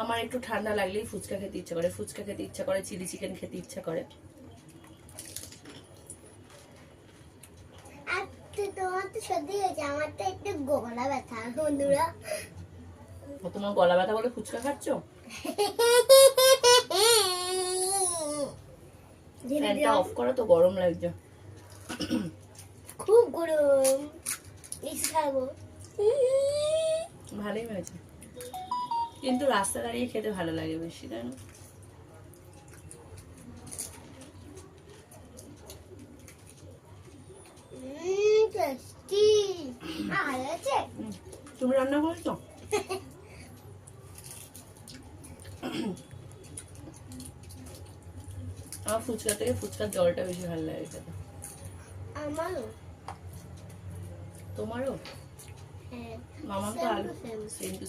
আমার একটু ঠান্ডা লাগলেই ফুচকা খেতে ইচ্ছা করে, ফুচকা খেতে ইচ্ছা করে, চিলি চিকেন খেতে ইচ্ছা করে। তোমার তো সর্দি হয়েছে, আমার তো একটু গলা ব্যথা বন্ধুরা। তোমার গলা ব্যথা বলে ফুচকা খাচ্ছ? ফ্যানটা অফ করো তো, গরম লাগছে। খুব গরম, মিষ্টি খাবো। ভালোই হয়েছে, কিন্তু রাস্তা দাঁড়িয়ে খেতে ভালো লাগে বেশি, তাই না? টেস্টি। ভালো আছে। তুমি রান্না করেছো? আমার ফুচকা থেকে ফুচকার জলটা বেশি ভালো লাগে খেতে। আমারও। তোমারও? হ্যাঁ, মামা তো same আলু to same. Same to